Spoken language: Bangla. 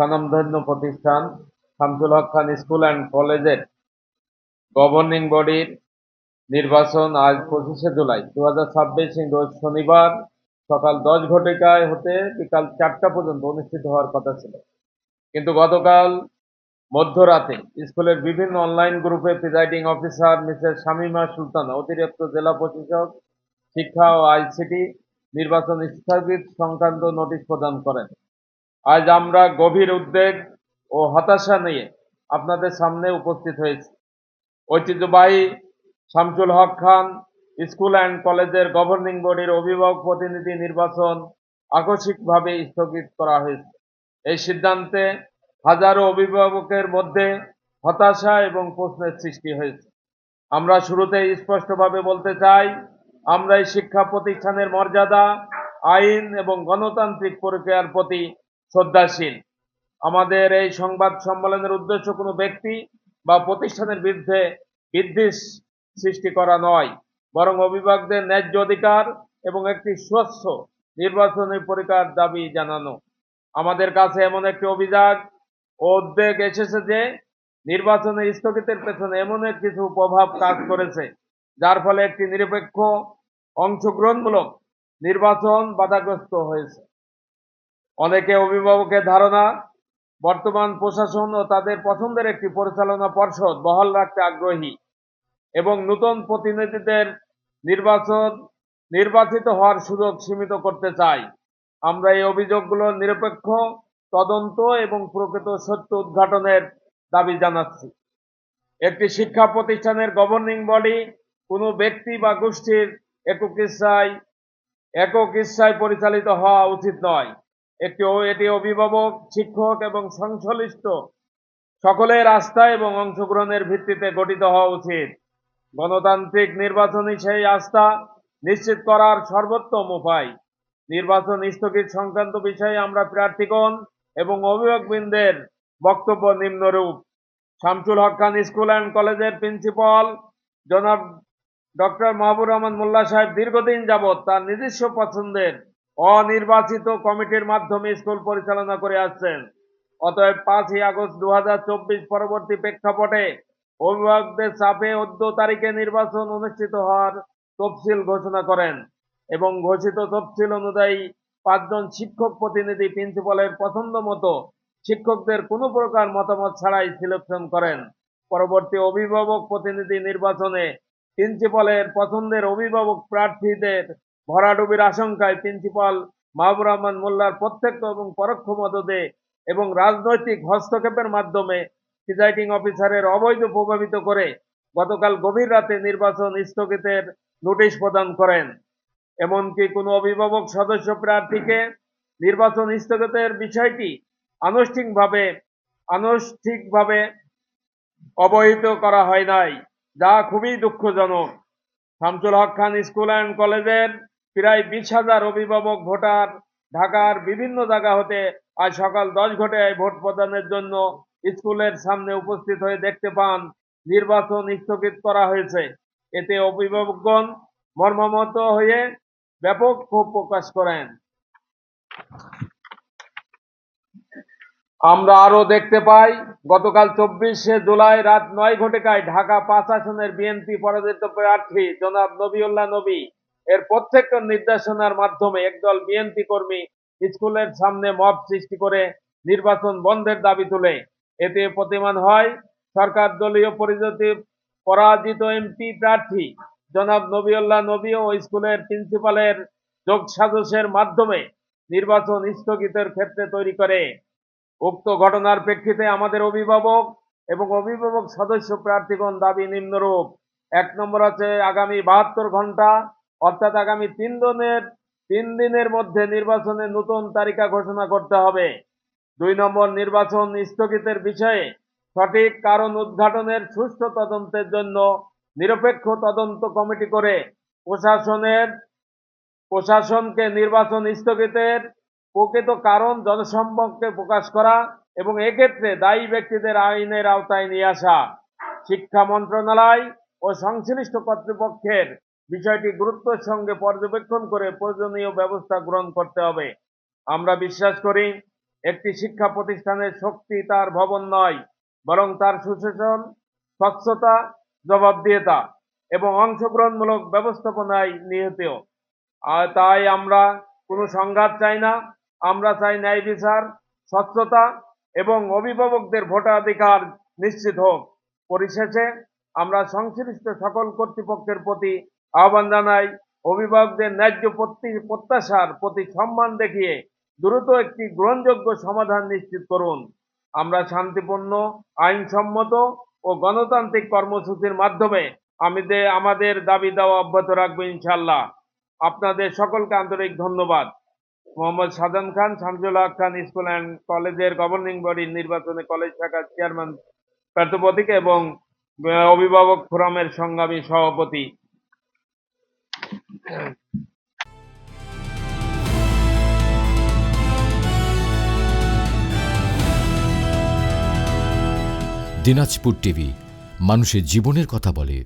স্বনামধন্য প্রতিষ্ঠান শামসুল হক খান স্কুল অ্যান্ড কলেজের গভর্নিং বডির নির্বাচন আজ 25শে জুলাই 2026 রোজ শনিবার সকাল 10 ঘটিকায় হতে বিকাল 4টা পর্যন্ত অনুষ্ঠিত হওয়ার কথা ছিল, কিন্তু গতকাল মধ্যরাতে স্কুলের বিভিন্ন অনলাইন গ্রুপে presiding officer Mrs Shamima Sultana, অতিরিক্ত জেলা প্রশাসক শিক্ষা ও আইসিটি নির্বাচন স্থগিত সংক্রান্ত নোটিশ প্রদান করেন। আজ আমরা গভীর উদ্বেগ ও হতাশা নিয়ে আপনাদের সামনে উপস্থিত হয়েছি। ঐতিহ্যবাহী শামসুল হক খান স্কুল অ্যান্ড কলেজের গভর্নিং বডির অভিভাবক প্রতিনিধি নির্বাচন আকস্মিকভাবে স্থগিত করা হয়েছে। এই সিদ্ধান্তে হাজারো অভিভাবকের মধ্যে হতাশা এবং প্রশ্নের সৃষ্টি হয়েছে। আমরা শুরুতেই স্পষ্টভাবে বলতে চাই, আমরা এই শিক্ষা প্রতিষ্ঠানের মর্যাদা, আইন এবং গণতান্ত্রিক প্রক্রিয়ার প্রতি শ্রদ্ধাশীল। আমাদের এই সংবাদ সম্মেলনের উদ্দেশ্য কোনো ব্যক্তি বা প্রতিষ্ঠানের বিরুদ্ধে বিদ্বেষ সৃষ্টি করা নয়, বরং অভিভাবকদের ন্যায্য অধিকার এবং একটি স্বচ্ছ নির্বাচনী পরীক্ষার দাবি জানানো। আমাদের কাছে এমন একটি অভিযোগ ও উদ্বেগ এসেছে যে নির্বাচনের স্থগিতের পেছনে এমন কিছু প্রভাব কাজ করেছে, যার ফলে একটি নিরপেক্ষ অংশগ্রহণমূলক নির্বাচন বাধাগ্রস্ত হয়েছে। অনেকে অভিভাবকের ধারণা, বর্তমান প্রশাসন ও তাদের পছন্দের একটি পরিচালনা পর্ষদ বহাল রাখতে আগ্রহী এবং নতুন প্রতিনিধিদের নির্বাচিত হওয়ার সুযোগ সীমিত করতে চায়। আমরা এই অভিযোগগুলোর নিরপেক্ষ তদন্ত এবং প্রকৃত সত্য উদ্ঘাটনের দাবি জানাচ্ছি। একটি শিক্ষা প্রতিষ্ঠানের গভর্নিং বডি কোনো ব্যক্তি বা গোষ্ঠীর একক ইচ্ছায় পরিচালিত হওয়া উচিত নয়। এটি অভিভাবক, শিক্ষক এবং সংশ্লিষ্ট সকলের আস্থা এবং অংশগ্রহণের ভিত্তিতে গঠিত হওয়া উচিত। গণতান্ত্রিক নির্বাচনই সেই আস্থা নিশ্চিত করার সর্বোত্তম উপায়। নির্বাচন স্থগিত সংক্রান্ত বিষয়ে আমরা প্রার্থীগণ এবং অভিভাবকবৃন্দের বক্তব্য নিম্নরূপ। শামসুল হক খান স্কুল অ্যান্ড কলেজের প্রিন্সিপাল জনাব ডক্টর মাহবুব রহমান মোল্লা সাহেব দীর্ঘদিন যাবৎ তার নিজস্ব পছন্দের অনির্বাচিত কমিটির মাধ্যমে স্কুল পরিচালনা করে আসছেন। অতএব 5ই আগস্ট 2024 পরবর্তী প্রেক্ষাপটে অভিভাবকদের চাপে 14 তারিখে নির্বাচন অনুষ্ঠিত হওয়ার তফসিল ঘোষণা করেন এবং ঘোষিত তফসিল অনুযায়ী 5 জন শিক্ষক প্রতিনিধি প্রিন্সিপালের পছন্দ মতো শিক্ষকদের কোনো প্রকার মতামত ছাড়াই সিলেকশন করেন। পরবর্তী অভিভাবক প্রতিনিধি নির্বাচনে প্রিন্সিপালের পছন্দের অভিভাবক প্রার্থীদের ভরাডুবির আশঙ্কায় প্রিন্সিপাল মাহবুব রহমান মোল্লার প্রত্যক্ষ এবং পরোক্ষ মদদে এবং রাজনৈতিক হস্তক্ষেপের মাধ্যমে প্রিজাইডিং অফিসারের অবৈধ প্রভাবিত করে গতকাল গভীর রাতে নির্বাচন স্থগিতের নোটিশ প্রদান করেন। এমনকি কোনো অভিভাবক সদস্য প্রার্থীকে নির্বাচন স্থগিতের বিষয়টি আনুষ্ঠানিকভাবে অবহিত করা হয় নাই, যা খুবই দুঃখজনক। শামসুল হক খান স্কুল অ্যান্ড কলেজের প্রায় 20,000 অভিভাবক ভোটার ঢাকার বিভিন্ন জায়গা হতে আজ সকাল 10 ঘটিকায় ভোট প্রদানের জন্য স্কুলের সামনে উপস্থিত হয়ে দেখতে পান নির্বাচন স্থগিত করা হয়েছে। এতে অভিভাবকগণ মর্মাহত হয়ে ব্যাপক ক্ষোভ প্রকাশ করেন। আমরা আরো দেখতে পাই, গতকাল 24শে জুলাই রাত 9 ঘটিকায় ঢাকা 5 আসনের বিএনপি পরাজিত প্রার্থী জনাব নবিউল্লাহ নবী এর প্রত্যক্ষ নির্দেশনার মাধ্যমে একদল বিএনপি কর্মী স্কুলের সামনে মব সৃষ্টি করে নির্বাচন বন্ধের দাবি তুলে। এতে প্রতিমান হয় সরকার দলীয় পরাজিত এমপি প্রার্থী জনাব নবিউল্লাহ নবী ও স্কুলের প্রিন্সিপালের যোগসাজশের মাধ্যমে নির্বাচন স্থগিতের ক্ষেত্রে তৈরি করে। উক্ত ঘটনার প্রেক্ষিতে আমাদের অভিভাবক এবং অভিভাবক সদস্য প্রার্থীগণ দাবি নিম্নরূপ। 1 নম্বর হচ্ছে আগামী 72 ঘন্টা অর্থাৎ আগামী 3 দিনের মধ্যে নির্বাচনের নতুন তারিখা ঘোষণা করতে হবে। 2 নম্বর, নির্বাচন স্থগিতের বিষয়ে সঠিক কারণ উদ্ঘাটনের সুষ্ঠু তদন্তের জন্য নিরপেক্ষ তদন্ত কমিটি করে প্রশাসনকে নির্বাচন স্থগিতের প্রকৃত কারণ জনসম্মুখে প্রকাশ করা এবং এক্ষেত্রে দায়ী ব্যক্তিদের আইনের আওতায় নিয়ে আসা। শিক্ষা মন্ত্রণালয় ও সংশ্লিষ্ট কর্তৃপক্ষের বিষয়টি গুরুত্বের সঙ্গে পর্যবেক্ষণ করে প্রয়োজনীয় ব্যবস্থা গ্রহণ করতে হবে। আমরা বিশ্বাস করি একটি শিক্ষা প্রতিষ্ঠানের শক্তি তার ভবন নয়, বরং তার সুশাসন, স্বচ্ছতা, জবাবদিহিতা এবং অংশগ্রহণমূলক ব্যবস্থাপনায় নিহিত। আর তাই আমরা কোনো সংঘাত চাই না, আমরা চাই ন্যায় বিচার, স্বচ্ছতা এবং অভিভাবকদের ভোটাধিকার নিশ্চিত হোক। পরিশেষে আমরা সংশ্লিষ্ট সকল কর্তৃপক্ষের প্রতি আহ্বান জানাই, অভিভাবকদের ন্যায্য প্রত্যাশার প্রতি সম্মান দেখিয়ে দ্রুত একটি গ্রহণযোগ্য সমাধান নিশ্চিত করুন। আমরা শান্তিপূর্ণ, আইনসম্মত ও গণতান্ত্রিক কর্মসূচির মাধ্যমে আমাদের দাবি দেওয়া অব্যাহত রাখবো ইনশাআল্লাহ। আপনাদের সকলকে আন্তরিক ধন্যবাদ। মোহাম্মদ সাজান খান, শামসুল হক খান স্কুল অ্যান্ড কলেজের গভর্নিং বডির নির্বাচনে কলেজ শাখার চেয়ারম্যান প্রার্থী এবং অভিভাবক ফোরামের সংগ্রামী সভাপতি। দিনাজপুর টিভি, মানুষের জীবনের কথা বলে।